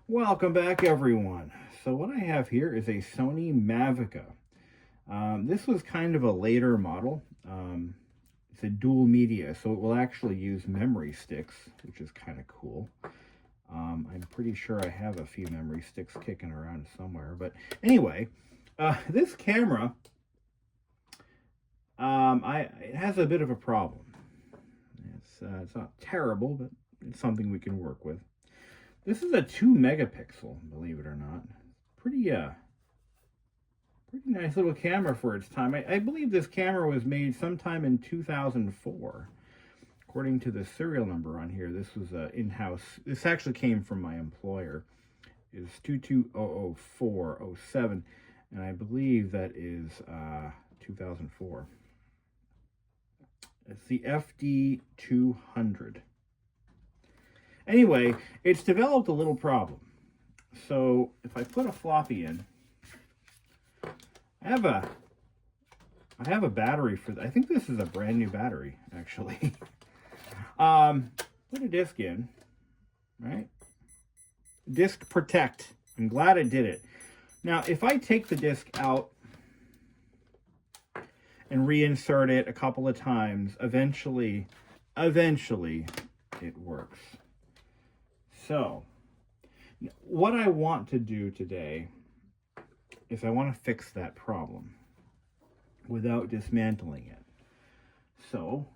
Welcome back, everyone. So what I have here is a Sony Mavica. This was kind of a later model. It's a dual media, so it will actually use memory sticks, which is kind of cool. I'm pretty sure I have a few memory sticks kicking around somewhere. But anyway, this camera, it has a bit of a problem. It's not terrible, but it's something we can work with. This is a 2 megapixel, believe it or not. Pretty nice little camera for its time. I believe this camera was made sometime in 2004. According to the serial number on here, this was in-house. This actually came from my employer. It's 22004007, and I believe that is 2004. It's the FD200. Anyway, it's developed a little problem. So if I put a floppy in, I have a battery for. I think this is a brand new battery, actually. Put a disc in, right? Disc protect. I'm glad I did it. Now, if I take the disc out and reinsert it a couple of times, eventually it works. So, what I want to do today is I want to fix that problem without dismantling it. So,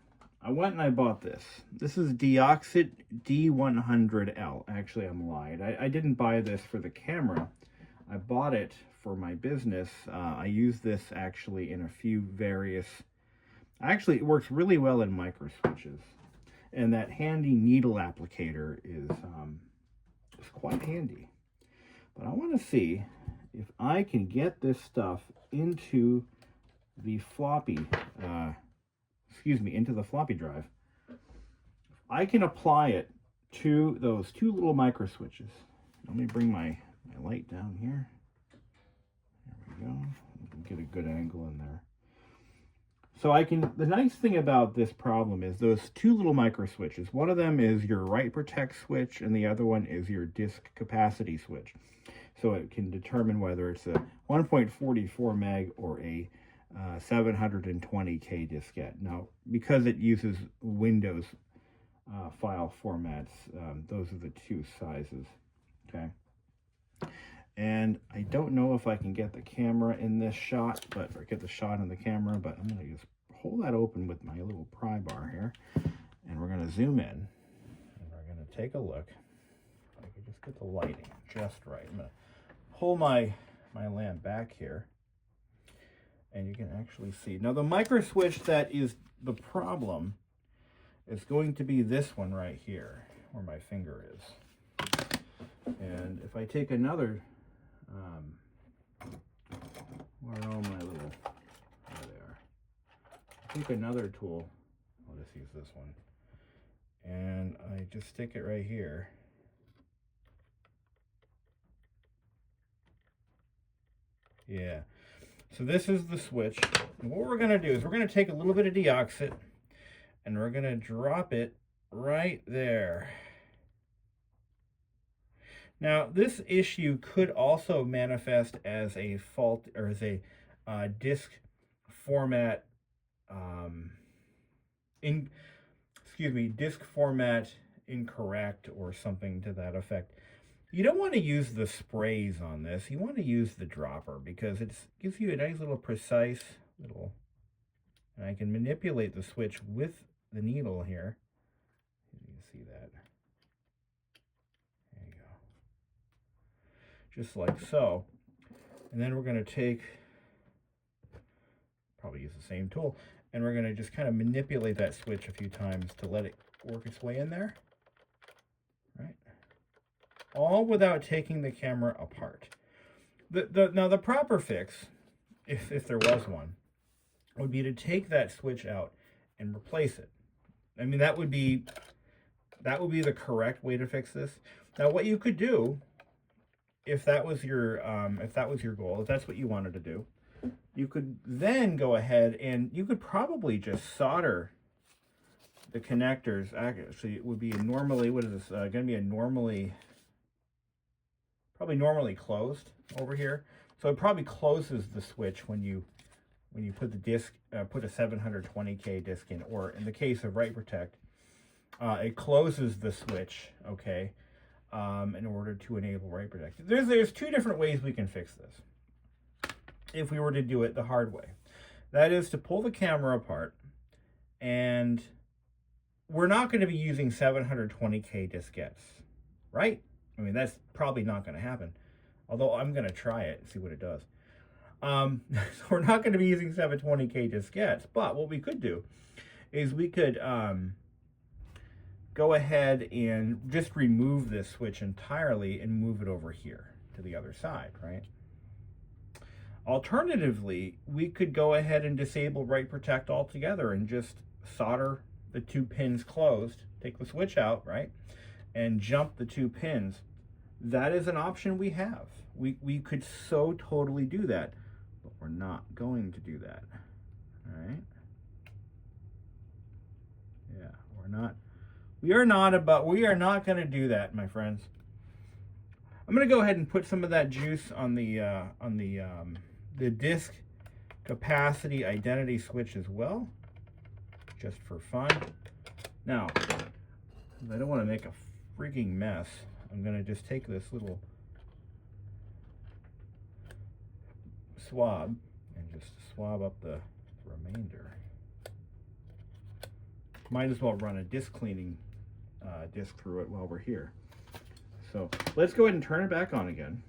I went and I bought this. This is Deoxit D100L. Actually, I'm lying. I didn't buy this for the camera. I bought it for my business. I use this actually in a few various... Actually, it works really well in micro switches. And that handy needle applicator is quite handy. But I want to see if I can get this stuff into the floppy, into the floppy drive. I can apply it to those two little micro switches. Let me bring my light down here. There we go. We can get a good angle in there. So the nice thing about this problem is those two little micro switches. One of them is your write protect switch and the other one is your disk capacity switch. So it can determine whether it's a 1.44 meg or a 720K diskette. Now, because it uses Windows file formats, those are the two sizes, okay? And I don't know if I can get the camera in this shot, or get the shot in the camera, but I'm going to just hold that open with my little pry bar here, and we're going to zoom in, and we're going to take a look. If I could just get the lighting just right. I'm going to pull my lamp back here, and you can actually see. Now, the micro switch that is the problem is going to be this one right here, where my finger is. And if I take another... where are all my little... There they are. Take another tool. I'll just use this one. And I just stick it right here. Yeah. So this is the switch. And what we're going to do is we're going to take a little bit of deoxit and we're going to drop it right there. Now, this issue could also manifest as a fault or as a disk format, disk format incorrect or something to that effect. You don't want to use the sprays on this. You want to use the dropper because it gives you a nice little precise little, and I can manipulate the switch with the needle here. You can see that. Just like so. And then we're going to take, probably use the same tool, and we're going to just kind of manipulate that switch a few times to let it work its way in there. Right? All without taking the camera apart. Now the proper fix, if there was one, would be to take that switch out and replace it. I mean, that would be the correct way to fix this. Now what you could do, if that was your goal, if that's what you wanted to do, you could then go ahead and you could probably just solder the connectors. Actually, it would be a normally, what is this? Going to be a normally probably normally closed over here. So it probably closes the switch when you put the disc, put a 720K disc in, or in the case of Write Protect, it closes the switch, okay, in order to enable Write Protect. There's two different ways we can fix this if we were to do it the hard way. That is to pull the camera apart, and we're not going to be using 720K diskettes, right? I mean, that's probably not going to happen, although I'm going to try it and see what it does. So we're not going to be using 720K diskettes, but what we could do is we could go ahead and just remove this switch entirely and move it over here to the other side, right? Alternatively, we could go ahead and disable Write Protect altogether and just solder the two pins closed, take the switch out, right, and jump the two pins. That is an option we have. We could so totally do that, but we're not going to do that. All right? Yeah, we are not going to do that, my friends. I'm going to go ahead and put some of that juice on the disk capacity identity switch as well, just for fun. Now, I don't want to make a freaking mess. I'm going to just take this little swab and just swab up the remainder. Might as well run a disk cleaning disk through it while we're here. So let's go ahead and turn it back on again.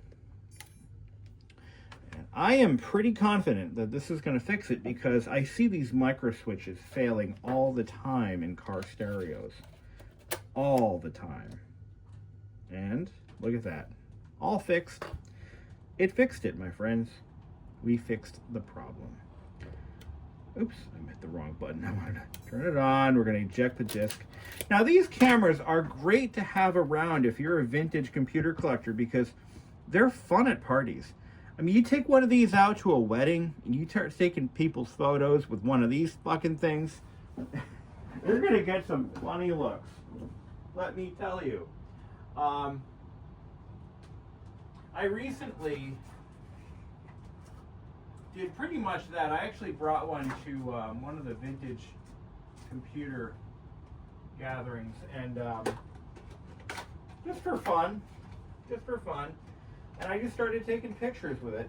And I am pretty confident that this is going to fix it because I see these micro switches failing all the time in car stereos. All the time. And look at that. All fixed. It fixed it, my friends. We fixed the problem. Oops, I hit the wrong button. I'm going to turn it on. We're going to eject the disc. Now, these cameras are great to have around if you're a vintage computer collector because they're fun at parties. I mean, you take one of these out to a wedding and you start taking people's photos with one of these fucking things, you're going to get some funny looks. Let me tell you. I recently did pretty much that. I actually brought one to one of the vintage computer gatherings, and just for fun, and I just started taking pictures with it,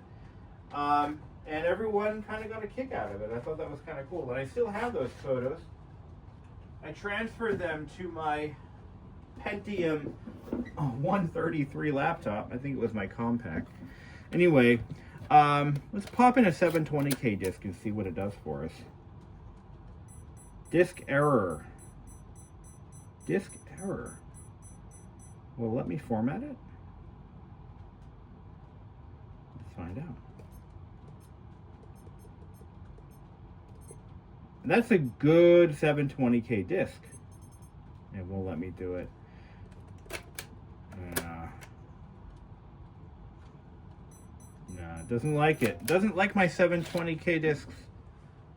and everyone kind of got a kick out of it. I thought that was kind of cool, and I still have those photos. I transferred them to my Pentium 133 laptop. I think it was my compact. Anyway, let's pop in a 720K disc and see what it does for us. Disk error. Disk error. Well, let me format it. Let's find out. That's a good 720K disc. It won't let me do it. No, it doesn't like it. Doesn't like my 720K discs,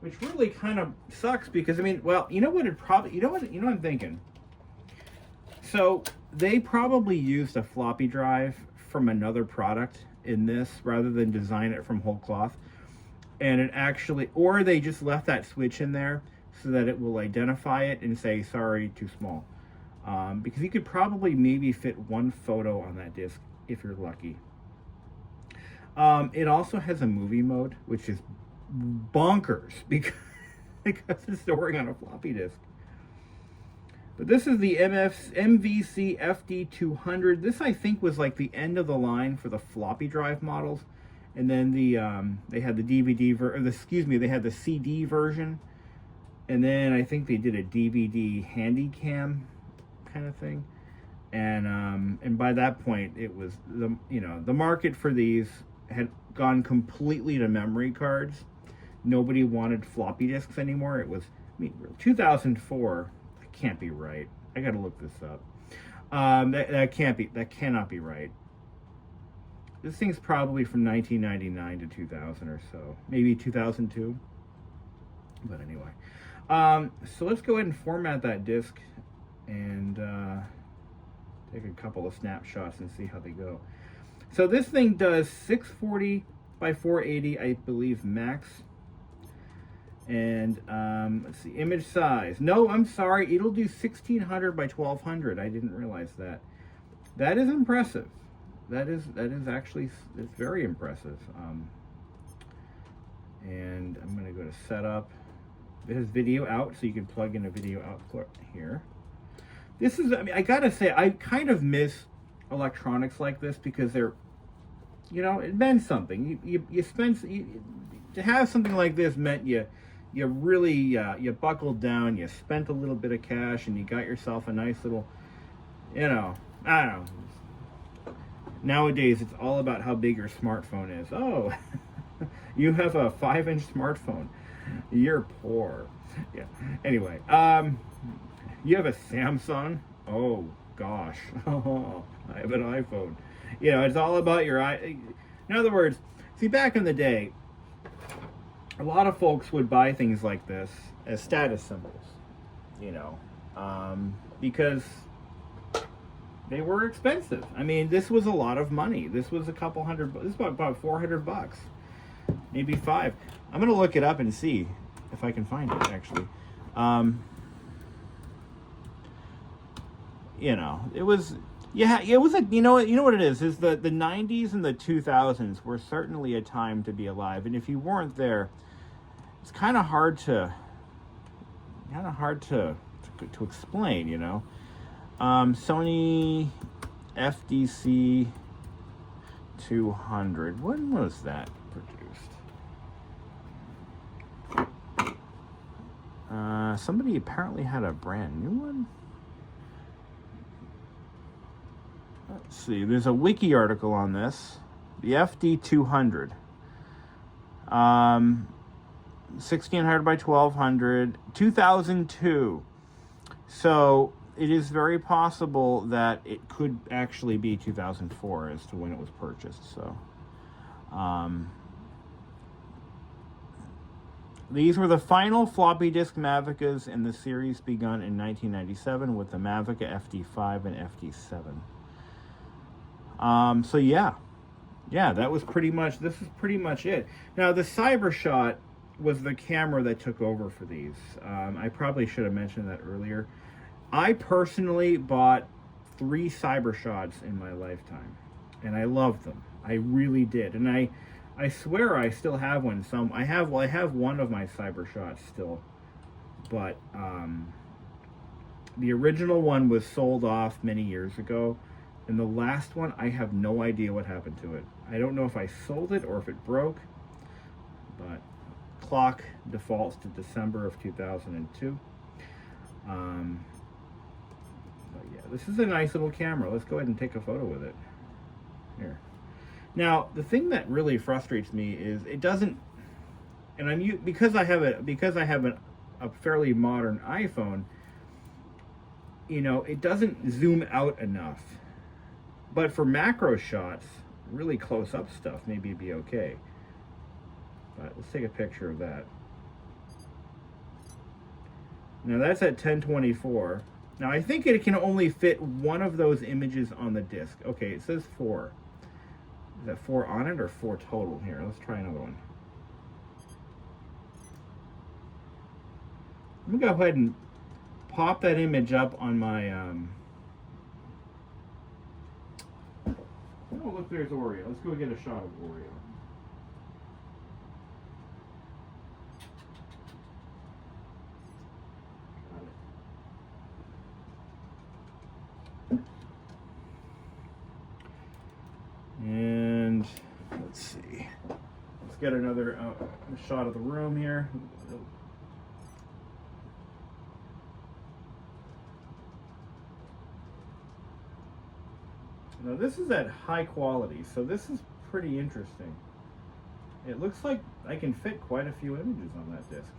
which really kind of sucks because, I mean, well, you know what I'm thinking? So they probably used a floppy drive from another product in this rather than design it from whole cloth. And it actually, or they just left that switch in there so that it will identify it and say, sorry, too small. Because you could probably maybe fit one photo on that disc if you're lucky. It also has a movie mode, which is bonkers because it's storing on a floppy disk. But this is the MVC FD200. This, I think, was like the end of the line for the floppy drive models. And then they had the they had the CD version. And then I think they did a DVD handy cam kind of thing. And by that point, it was the market for these had gone completely to memory cards. Nobody wanted floppy disks anymore. It was, 2004. That can't be right. I got to look this up. That cannot be right. This thing's probably from 1999 to 2000 or so, maybe 2002. But anyway, so let's go ahead and format that disk and take a couple of snapshots and see how they go. So this thing does 640 by 480, I believe, max. And let's see, image size. No, I'm sorry, it'll do 1600 by 1200. I didn't realize that. That is impressive. That is actually, it's very impressive. And I'm going to go to setup. It has video out, so you can plug in a video output here. This is, I mean, I gotta say, I kind of miss electronics like this because they're, you know, it meant something. You spend, to have something like this meant you really, you buckled down, you spent a little bit of cash, and you got yourself a nice little, you know, I don't know. Nowadays, it's all about how big your smartphone is. Oh, you have a 5-inch smartphone. You're poor. Yeah. Anyway, you have a Samsung? Oh, gosh. Oh, I have an iPhone. You know, it's all about your eye. In other words, see, back in the day, a lot of folks would buy things like this as status symbols, you know, because they were expensive. I mean, this was a lot of money. This was a couple hundred, this is about $400, maybe $500. I'm going to look it up and see if I can find it, actually. You know, it was, yeah, it was a, you know what it is the 90s and the 2000s were certainly a time to be alive. And if you weren't there, it's kind of hard to explain, you know. Sony FDC 200. When was that produced? Somebody apparently had a brand new one. Let's see. There's a wiki article on this. The FD200. 1600 by 1200. 2002. So it is very possible that it could actually be 2004 as to when it was purchased. So, these were the final floppy disk Mavicas in the series begun in 1997 with the Mavica FD5 and FD7. So yeah, that was pretty much, this is pretty much it. Now the CyberShot was the camera that took over for these. I probably should have mentioned that earlier. I personally bought 3 CyberShots in my lifetime, and I loved them. I really did. And I swear I still have one. I have one of my CyberShots still, but the original one was sold off many years ago, and the last one, I have no idea what happened to it. I don't know if I sold it or if it broke, but clock defaults to December of 2002. But yeah, this is a nice little camera. Let's go ahead and take a photo with it. Here. Now, the thing that really frustrates me is it doesn't, and because I have a fairly modern iPhone, you know, it doesn't zoom out enough. But for macro shots, really close up stuff, maybe it'd be okay. But let's take a picture of that. Now that's at 1024. Now I think it can only fit one of those images on the disk. Okay, it says 4. Is that 4 on it or 4 total? Here, let's try another one. I'm gonna go ahead and pop that image up on my oh, look, there's Oreo. Let's go get a shot of Oreo. And let's see. Let's get another shot of the room here. Now this is at high quality, so this is pretty interesting. It looks like I can fit quite a few images on that disc.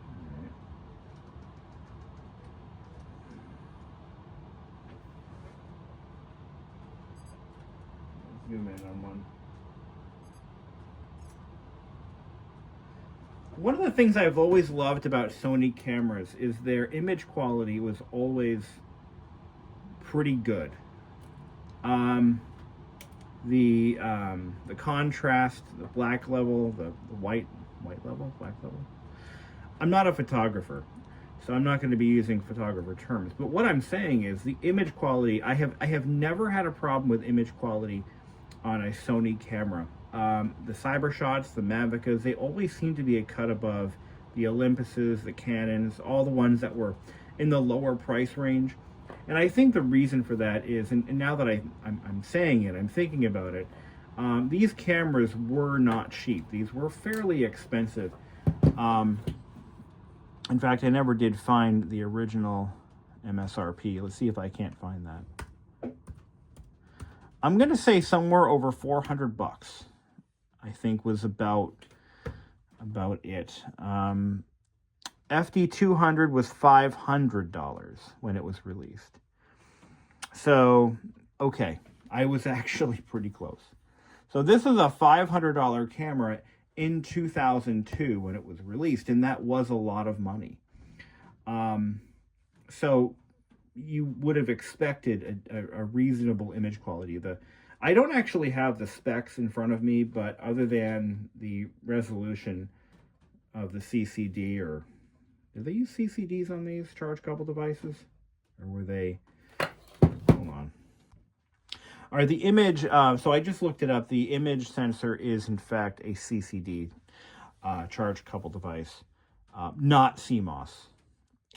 All right. Zoom in on one. One of the things I've always loved about Sony cameras is their image quality was always pretty good. The contrast, the black level, the white level, black level. I'm not a photographer, so I'm not going to be using photographer terms. But what I'm saying is the image quality. I have never had a problem with image quality on a Sony camera. The Cybershots, the Mavicas, they always seem to be a cut above the Olympuses, the Canons, all the ones that were in the lower price range. And I think the reason for that is, and now that I'm saying it, I'm thinking about it, these cameras were not cheap. These were fairly expensive. In fact, I never did find the original MSRP. Let's see if I can't find that. I'm going to say somewhere over 400 bucks, I think was about it. FD200 was $500 when it was released. So, okay, I was actually pretty close. So this is a $500 camera in 2002 when it was released, and that was a lot of money. So you would have expected a reasonable image quality. I don't actually have the specs in front of me, but other than the resolution of the CCD, or did they use CCDs on these charge coupled devices? Or were they, hold on. All right, the image, so I just looked it up. The image sensor is in fact a CCD charge coupled device, not CMOS.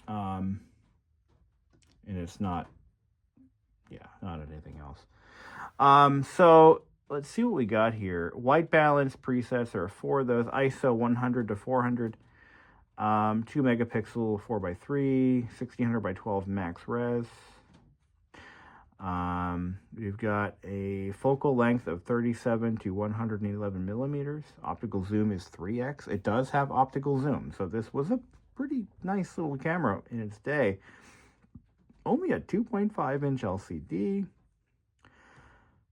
And it's not, not anything else. So let's see what we got here. White balance presets, there are 4 of those. ISO 100 to 400. 2 megapixel 4x3, 1600 by 12 max res. We've got a focal length of 37 to 111 millimeters. Optical zoom is 3x. It does have optical zoom, so this was a pretty nice little camera in its day. Only a 2.5-inch LCD.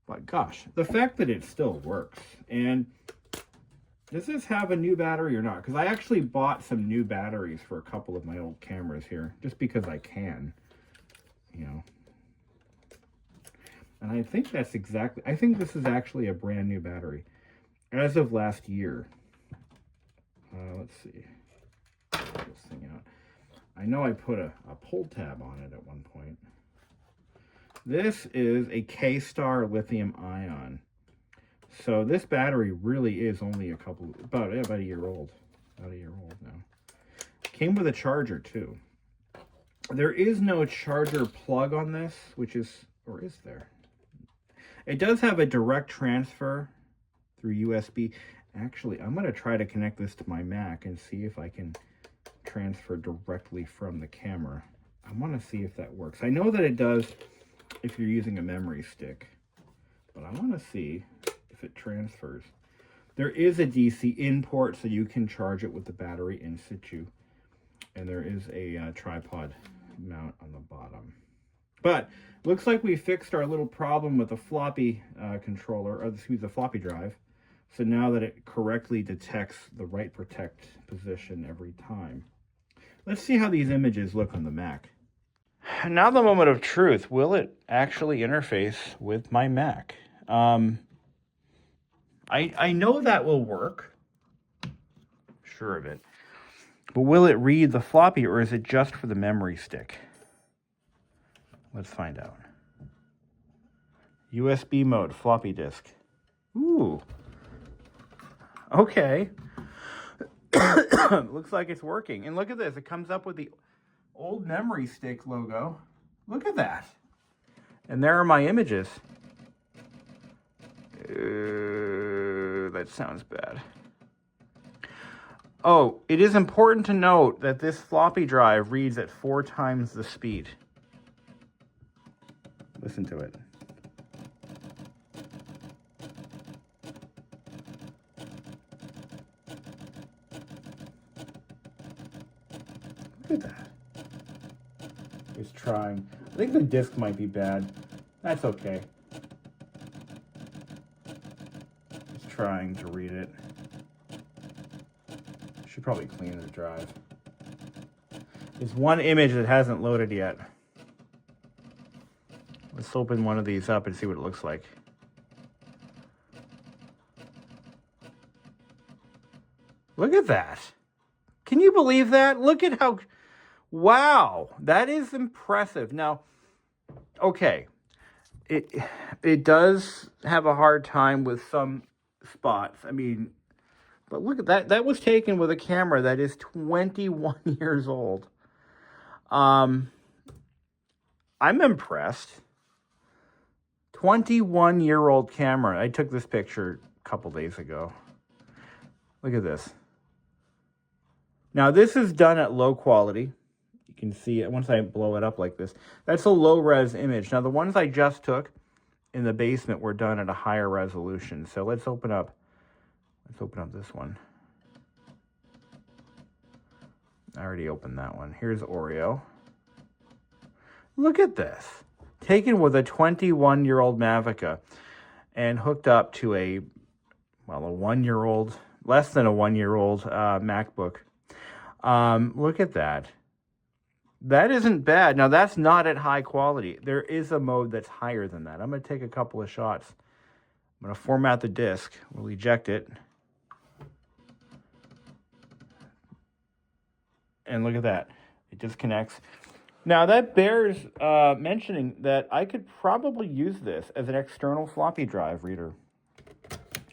But gosh, the fact that it still works. And does this have a new battery or not? Because I actually bought some new batteries for a couple of my old cameras here, just because I can, And I think that's I think this is actually a brand new battery, as of last year. Let's see. Get this thing out. I know I put a pull tab on it at one point. This is a K-Star lithium ion. So this battery really is only about a year old. About a year old now. Came with a charger too. There is no charger plug on this, or is there? It does have a direct transfer through USB. Actually, I'm going to try to connect this to my Mac and see if I can transfer directly from the camera. I want to see if that works. I know that it does if you're using a memory stick, but I want to see if it transfers. There is a DC in port, so you can charge it with the battery in situ, and there is a tripod mount on the bottom. But looks like we fixed our little problem with the floppy controller, or the floppy drive. So now that it correctly detects the right protect position every time. Let's see how these images look on the Mac. Now the moment of truth. Will it actually interface with my Mac? I know that will work. Sure of it. But will it read the floppy, or is it just for the memory stick? Let's find out. USB mode, floppy disk. Ooh. Okay. Looks like it's working. And look at this. It comes up with the old memory stick logo. Look at that. And there are my images. That sounds bad. Oh, it is important to note that this floppy drive reads at 4 times the speed. Listen to it. Look at that. It's trying. I think the disk might be bad. That's okay. It's trying to read it. Should probably clean the drive. There's one image that hasn't loaded yet. Let's Let's open one of these up and see what it looks like. Look at that. Can you believe that? Look at how, wow, that is impressive. Now, okay, it does have a hard time with some spots. I mean, but look at that. That was taken with a camera that is 21 years old. I'm impressed. 21-year-old camera. I took this picture a couple days ago. Look at this. Now, this is done at low quality. You can see it once I blow it up like this. That's a low-res image. Now, the ones I just took in the basement were done at a higher resolution. So let's open up this one. I already opened that one. Here's Oreo. Look at this. Taken with a 21-year-old Mavica and hooked up to a 1-year-old, less than a 1-year-old MacBook. Look at that. That isn't bad. Now, that's not at high quality. There is a mode that's higher than that. I'm going to take a couple of shots. I'm going to format the disk. We'll eject it. And look at that. It disconnects. Now, that bears mentioning that I could probably use this as an external floppy drive reader.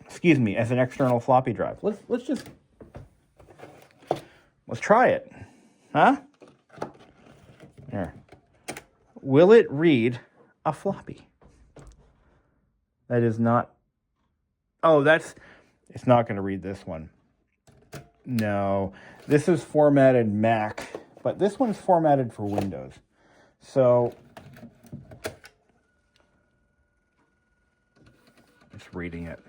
Excuse me, as an external floppy drive. Let's try it. Huh? There. Will it read a floppy? That is not... Oh, it's not going to read this one. No. This is formatted Mac, but this one's formatted for Windows. So, it's reading it.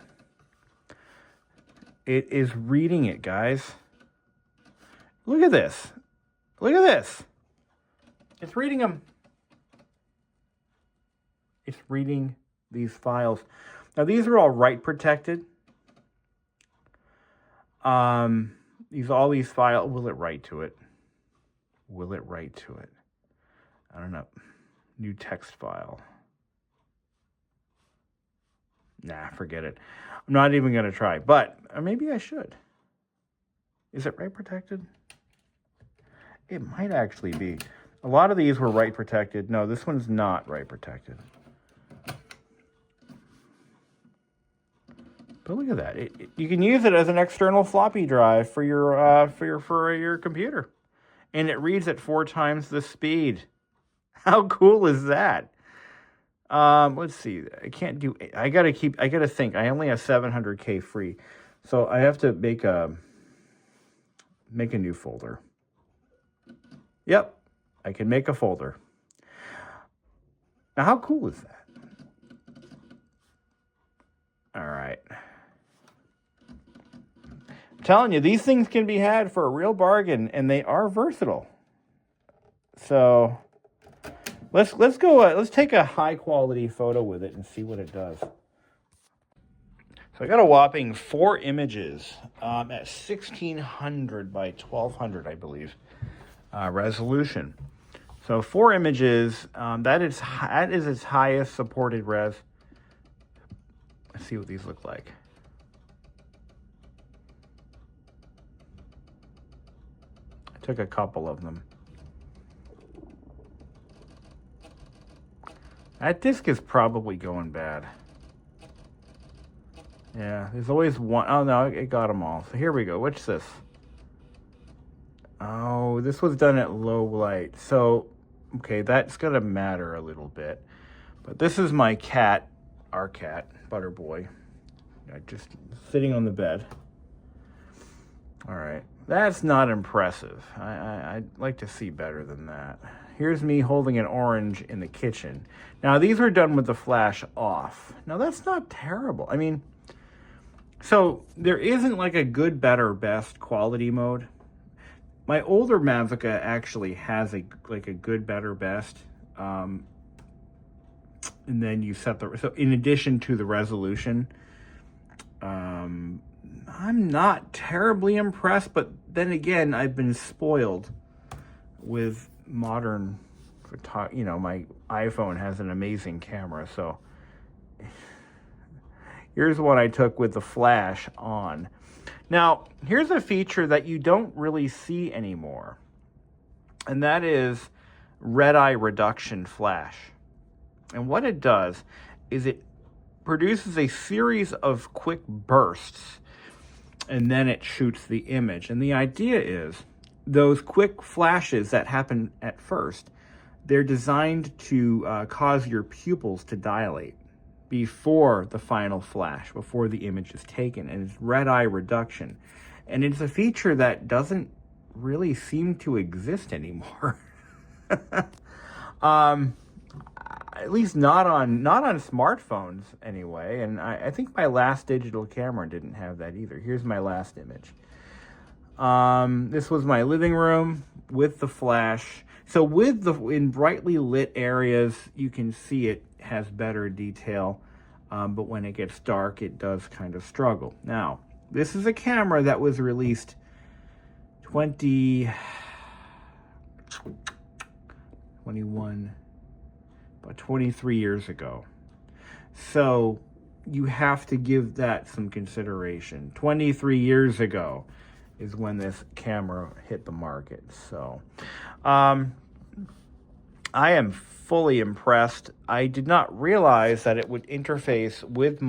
It is reading it, guys. Look at this. Look at this. It's reading them. It's reading these files. Now, these are all write protected. All these files, will it write to it? Will it write to it? I don't know. New text file. Nah, forget it. I'm not even going to try, but maybe I should. Is it write protected? It might actually be. A lot of these were write protected. No, this one's not write protected. But look at that. You can use it as an external floppy drive for your computer. And it reads at 4 times the speed. How cool is that? Let's see. I gotta think. I only have 700K free. So I have to make a new folder. Yep. I can make a folder. Now, how cool is that? All right. I'm telling you, these things can be had for a real bargain, and they are versatile. So let's go. Let's take a high quality photo with it and see what it does. So I got a whopping 4 images at 1600 by 1200, I believe, resolution. So 4 images. That is its highest supported res. Let's see what these look like. I took a couple of them. That disc is probably going bad. Yeah, there's always one. Oh, no, it got them all. So here we go. What's this? Oh, this was done at low light. So, okay, that's going to matter a little bit. But this is my cat, our cat, Butter Boy. Just sitting on the bed. All right. That's not impressive. I'd like to see better than that. Here's me holding an orange in the kitchen. Now, these were done with the flash off. Now, that's not terrible. I mean, so there isn't like a good, better, best quality mode. My older Mavica actually has a good, better, best. And then you set so in addition to the resolution, I'm not terribly impressed, but then again, I've been spoiled with modern you know, my iPhone has an amazing camera. So here's what I took with the flash on. Now, here's a feature that you don't really see anymore, and that is red eye reduction flash. And what it does is it produces a series of quick bursts, and then it shoots the image. And the idea is those quick flashes that happen at first, they're designed to cause your pupils to dilate before the final flash, before the image is taken. And it's red eye reduction. And it's a feature that doesn't really seem to exist anymore. At least not on smartphones anyway. And I think my last digital camera didn't have that either. Here's my last image. This was my living room with the flash. So in brightly lit areas, you can see it has better detail. But when it gets dark, it does kind of struggle. Now, this is a camera that was released 23 years ago. So you have to give that some consideration. 23 years ago is when this camera hit the market. So I am fully impressed. I did not realize that it would interface with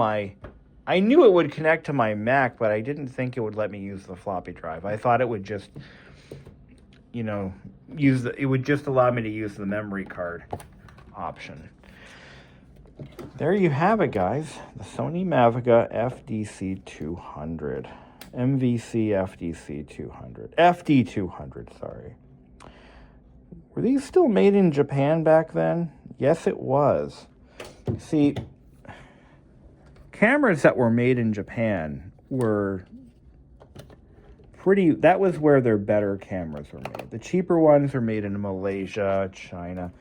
I knew it would connect to my Mac, but I didn't think it would let me use the floppy drive. I thought it would just, you know, it would just allow me to use the memory card option. There you have it, guys. The Sony Mavica FDC200. MVC FDC200. FD200, sorry. Were these still made in Japan back then? Yes, it was. See, cameras that were made in Japan were that was where their better cameras were made. The cheaper ones were made in Malaysia, China.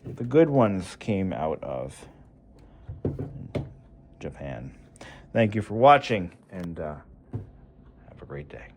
The good ones came out of Japan. Thank you for watching, and have a great day.